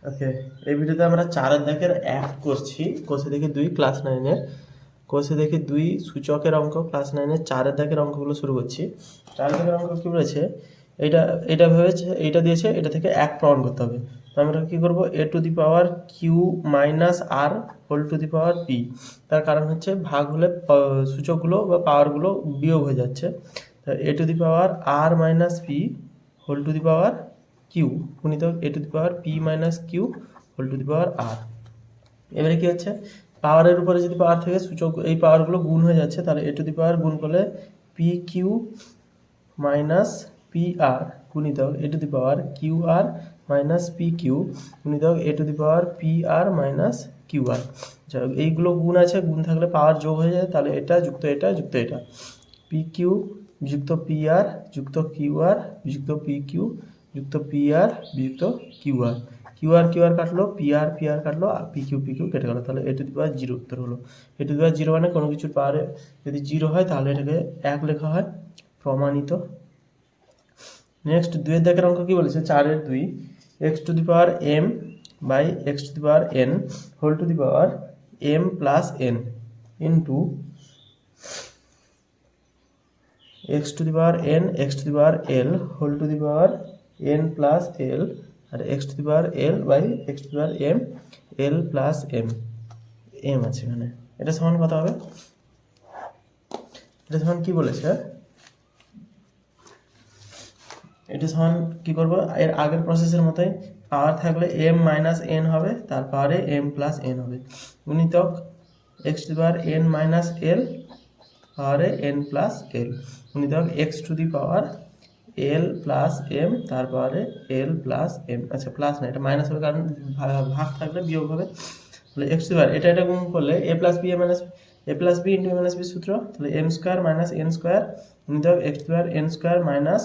ওকে, এই ভিডিওতে আমরা 4 দাগের 1 করছি। কোষে দেখি 2 ক্লাস 9-এর। কোষে দেখি 2 সূচকের অঙ্ক ক্লাস 9-এর 4 দাগের অঙ্কগুলো শুরু করছি। 4 দাগের অঙ্ক কি বলেছে? এটা এটা ভেবেছে, এইটা দিয়েছে, এটা থেকে 1 প্রমাণ করতে হবে। তো আমরা কি করব? a to the power q minus r whole to the power p। তার কারণ হচ্ছে ভাগ হলে সূচকগুলো বা পাওয়ারগুলো বিয়োগ হয়ে যাচ্ছে। তো a to the power r minus p whole to the power Q গুণিতক A to the power P minus Q whole to the power R. এবারে কি হচ্ছে, পাওয়ারের উপরে যদি পাওয়ার থেকে সূচক এই পাওয়ারগুলো গুণ হয়ে যাচ্ছে, তাহলে এ টু দি পাওয়ার গুণ করলে P Q minus P R গুণিতক A to the power Q R minus P Q গুণিতক A to the power P R minus Q R. এইগুলো গুণ আছে, গুণ থাকলে পাওয়ার যোগ হয়ে যায়, তাহলে এটা যুক্ত এটা যুক্ত এটা, পি কিউ যুক্ত পি আর যুক্ত কিউ আর যুক্ত পি কিউ যুক্ত পি আর যুক্ত কিউ আর। কিউ আর কাটলো, পি আর কাটলো, আর পি কিউ কেটে গেলো, তাহলে এ টু দি পাওয়ার 0 উত্তর হলো। এ টু দি পাওয়ার 0 মানে কোনো কিছুর পাওয়ারে যদি 0 হয় তাহলে এটাকে 1 লেখা হয়, প্রমাণিত। নেক্সট 2 দাগের অঙ্ক কি বলেছে? 4-এর 2 x to the power m by x to the power n whole to the power m plus n into x to the power n x to the power l whole to the power n plus l আর x to the power l by x to the power m l plus m m আছে এখানে। এটা সমান কত হবে? এটা সমান কি বলেছে? এটা সমান কি করব? এর আগের প্রসেসের মতোই পাওয়ার থাকলে m মাইনাস n হবে, তার পাওয়ারে m প্লাস n হবে গুণিতক x to the power n minus l পাওয়ারে n প্লাস l গুণিতক x to the power l plus m তার পাওয়ারে l প্লাস m। আচ্ছা, প্লাস না, এটা মাইনাস হবে, কারণ ভাগ থাকলে বিয়োগ হবে। তাহলে x টু দি পাওয়ার এটা গুণ করলে a plus B minus a plus B into a minus B সূত্র, তাহলে m square minus n square গুণিতক x to the power n square minus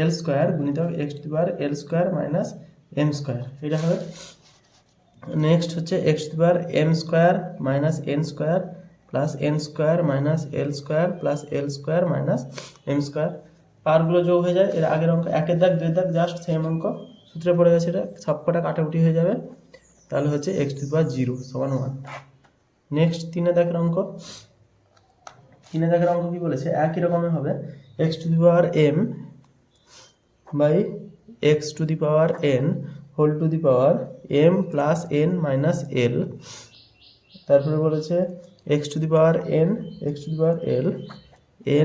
l square গুণিতক x to the power l square minus m square. এটা হবে। Next হচ্ছে x to the power m square minus n square plus n square minus l square plus l square minus m square. পাওয়ারগুলো যোগ হয়ে যায়। এর আগের অঙ্ক 1-এর দাগ 2-এর দাগ জাস্ট সেম অঙ্ক, সূত্রে পড়ে গেছে, এটা সবকটা কাটাকুটি হয়ে যাবে, তাহলে হচ্ছে x টু দি পাওয়ার 0 সমান 1। নেক্সট 3-এর দাগের অঙ্ক। 3-এর দাগের অঙ্ক কি বলেছে? একই রকমের হবে, x to the power m by x to the power n whole to the power m plus n minus l। তারপরে বলেছে x to the power n x to the power l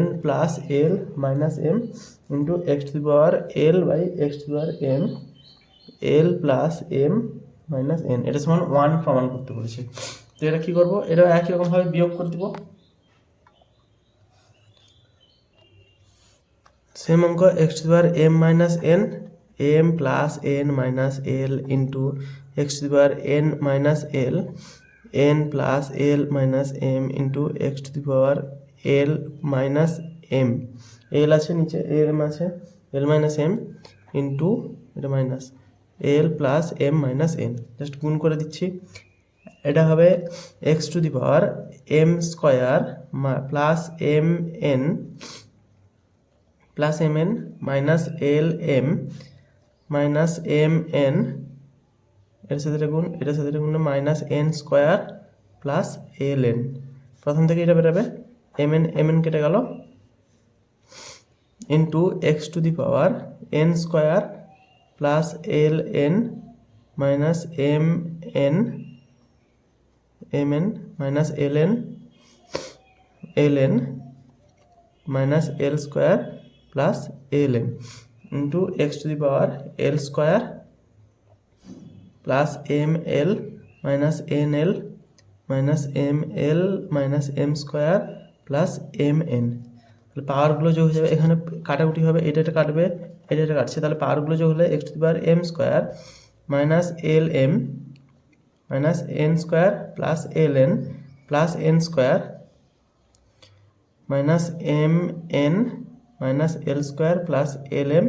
n plus l minus m into x to the power l by x to the power m l plus m minus n। এটা সমান 1 প্রমাণ করতে বলেছে। তো এটা কি করব? এটা একই রকমভাবে বিয়োগ করে দিব। সেম অঙ্ক, x to the power m minus n m plus n minus l into x to the power n minus l n plus l minus m into x to the power l minus m। l আছে নিচে, m আছে, l minus m into এটা minus l plus m minus n। Just গুণ করে দিচ্ছি। এটা হবে x to the power m square plus mn plus mn minus lm minus mn, এর সাথে গুণ, এটার সাথে গুণ minus n square plus ln। প্রথম থেকে এটা বেরোবে, mn কেটে গেল, into x to the power n square plus ln minus mn minus ln minus l square plus ln into x to the power l square plus ml minus nl minus ml minus m square plus mn। তাহলে পাওয়ারগুলো যোগ হয়ে যাবে, এখানে কাটাকুটি হবে, এটা কাটবে, এটা কাটছে, তাহলে পাওয়ারগুলো যোগ হলে x to the power m square minus lm minus n square plus ln plus n square minus mn minus l square plus lm।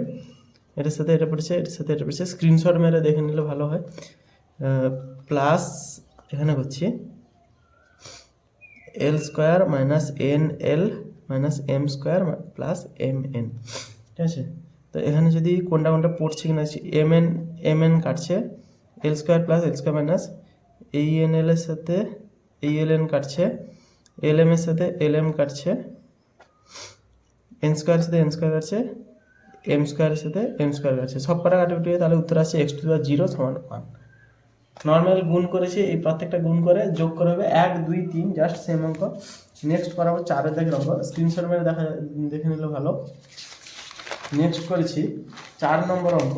এটার সাথে এটা পড়ছে, এটার সাথে এটা পড়ছে, স্ক্রিনশট মেরে দেখে নিলে ভালো হয়। প্লাস এখানে করছি l square minus nl minus m square plus mn। ঠিক আছে, তো এখানে যদি কোনটা পড়ছে কিনা, mn কাটছে, এল square plus L square minus এই এন এল এর সাথে এই এল এন কাটছে, এল এম এর সাথে এল এম কাটছে, এন স্কোয়ারের সাথে এন স্কোয়ার কাটছে, এম স্কোয়ারের সাথে এম স্কোয়ার কাটছে, সব কটা কাটাকুটি তাহলে উত্তর আসছে এক্স টু দি পাওয়ার 0 সমান 1। নর্মাল গুণ করেছি, এই প্রত্যেকটা গুণ করে যোগ করে হবে 1 2 3, জাস্ট সেম অঙ্ক। নেক্সট করাবো 4 দাগের অঙ্ক, স্ক্রিনশট মেরে দেখে নিলে ভালো। নেক্সট করেছি 4 নম্বর অঙ্ক।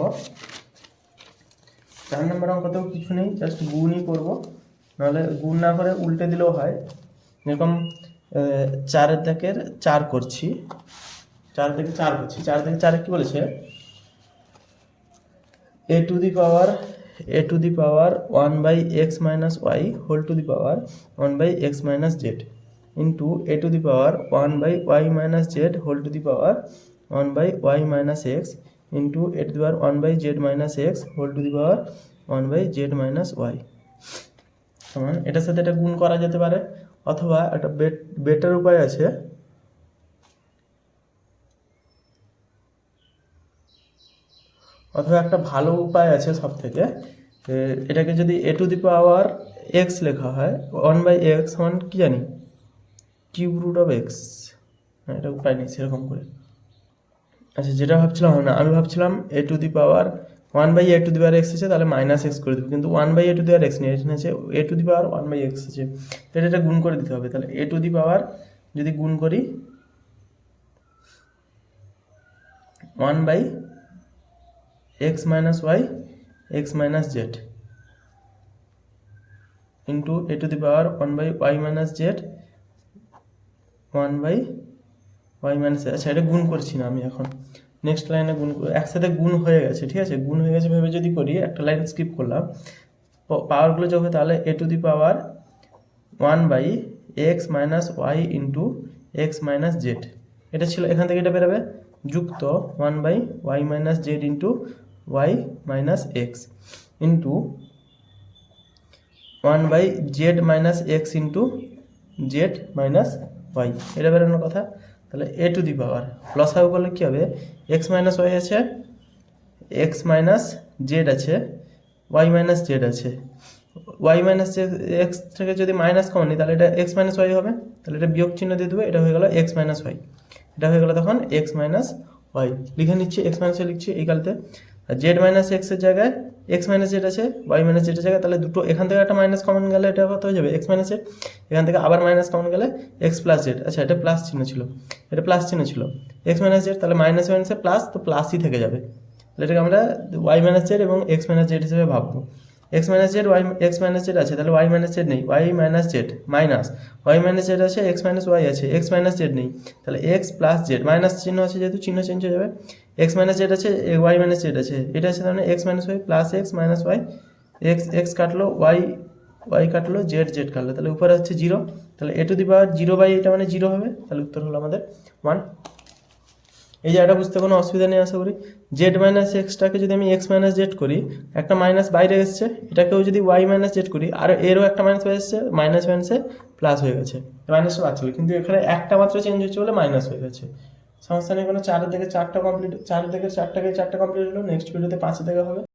4 নম্বর অঙ্কতেও কিছু নেই, জাস্ট গুণই করবো, নাহলে গুণ না করে উল্টে দিলেও হয়। এরকম 4 দাগের 4 করছি, 4 থেকে 4 করছি। 4 থেকে 4 কি বলেছে, a to the power 1 by x minus y whole to the power 1 by x minus z into a to the power 1 by y minus z whole to the power 1 by y minus x into a to the power 1 by z minus x whole to the power 1 by z minus y সমান, এটার সাথে এটা গুণ করা যেতে পারে, অথবা একটা বেটার উপায় আছে, অথবা একটা ভালো উপায় আছে সব থেকে। এটাকে যদি এ টু দি পাওয়ার এক্স লেখা হয়, 1 বাই এক্স সমান কি জানি, কিউব রুট অফ এক্স। এটা উপায় নেই সেরকম করে। আচ্ছা, যেটা ভাবছিলাম না, আমি ভাবছিলাম A to the power 1 by A to the power X আছে, তাহলে মাইনাস এক্স করে দেবো, কিন্তু 1 by A to the power X নেই, এখানে আছে A to the power 1 by X আছে, তাহলে এটা গুণ করে দিতে হবে। তাহলে এ টু দি পাওয়ার যদি গুণ করি 1 by x minus y x minus Z into a to the power 1 by Y minus z 1 by Y minus, আচ্ছা এটা গুণ করছি না আমি এখন, নেক্সট লাইনে গুণ, একসাথে গুণ হয়ে গেছে, ঠিক আছে, গুণ হয়ে গেছে ভেবে যদি করি, একটা লাইন স্কিপ করলাম, পাওয়ারগুলো যোগ হয়, তাহলে A to the power 1 by x minus Y into X minus Z, এটা ছিল, এখান থেকে এটা বেরোবে যুক্ত 1 by Y minus Z into Y minus X into 1 by Z minus X into Z minus Y, এটা বেরোনোর কথা। তাহলে এ টু দি পাওয়ার লসাগু করলে কী হবে, এক্স মাইনাস ওয়াই আছে, এক্স মাইনাস জেড আছে, ওয়াই মাইনাস জেড আছে, ওয়াই মাইনাস এক্স থেকে যদি মাইনাস কমন নিই তাহলে এটা এক্স মাইনাস ওয়াই হবে, তাহলে এটা বিয়োগ চিহ্ন দিয়ে দেবো, এটা হয়ে গেল এক্স মাইনাস ওয়াই, এটা হয়ে গেল তখন এক্স মাইনাস ওয়াই, লিখে নিচ্ছি এক্স মাইনাস ওয়াই লিখছি এই কালতে। আর জেড মাইনাস এক্সের জায়গায় এক্স মাইনাস জেড আছে, ওয়াই মাইনাস জেডের জায়গায়, তাহলে দুটো এখান থেকে একটা মাইনাস কমন গেলে এটা কত হয়ে যাবে, এক্স মাইনাস জেড, এখান থেকে আবার মাইনাস কমন গেলে এক্স প্লাস জেড, আচ্ছা এটা প্লাস চিহ্ন ছিল, এটা প্লাস চিহ্ন ছিল, এক্স মাইনাস জেড, তাহলে মাইনাস মাইনাসে প্লাস, তো প্লাসই থেকে যাবে, তাহলে এটাকে আমরা ওয়াই মাইনাস জেড এবং এক্স মাইনাস জেড হিসেবে ভাববো। X minus z y x minus z আছে, তাহলে ওয়াই মাইনাস জেড নেই, y minus z minus y minus z আছে, এক্স মাইনাস ওয়াই আছে, এক্স মাইনাস জেড নেই, তাহলে এক্স প্লাস জেড, মাইনাস চিহ্ন আছে যেহেতু চিহ্ন চেঞ্জ হয়ে যাবে, এক্স মাইনাস জেড আছে, ওয়াই মাইনাস জেড আছে, এটা আছে তাহলে x minus y plus x minus y, x x কাটলো, ওয়াই ওয়াই কাটলো, জেড জেড কাটলো, তাহলে উপরে হচ্ছে 0, তাহলে A to the power 0 by এটা মানে 0 হবে, তাহলে উত্তর হলো আমাদের 1। এই জায়গাটা বুঝতে কোনো অসুবিধা নেই আশা করি। জেড মাইনাস এক্সটাকে যদি আমি এক্স মাইনাস জেড করি, একটা মাইনাস বাইরে এসছে, এটাকেও যদি ওয়াই মাইনাস জেড করি, আর এরও একটা মাইনাস বাইরে এসছে, মাইনাস মাইনাসে প্লাস হয়ে গেছে, মাইনাসটা বাদ চলে, কিন্তু এখানে একটা মাত্র চেঞ্জ হচ্ছে বলে মাইনাস হয়ে গেছে, সমস্যা নেই কোনো। 4 থেকে 4টা কমপ্লিট, 4 থেকে 4টাকে 4টা কমপ্লিট হলো, নেক্সট ভিডিওতে 5 থেকে হবে।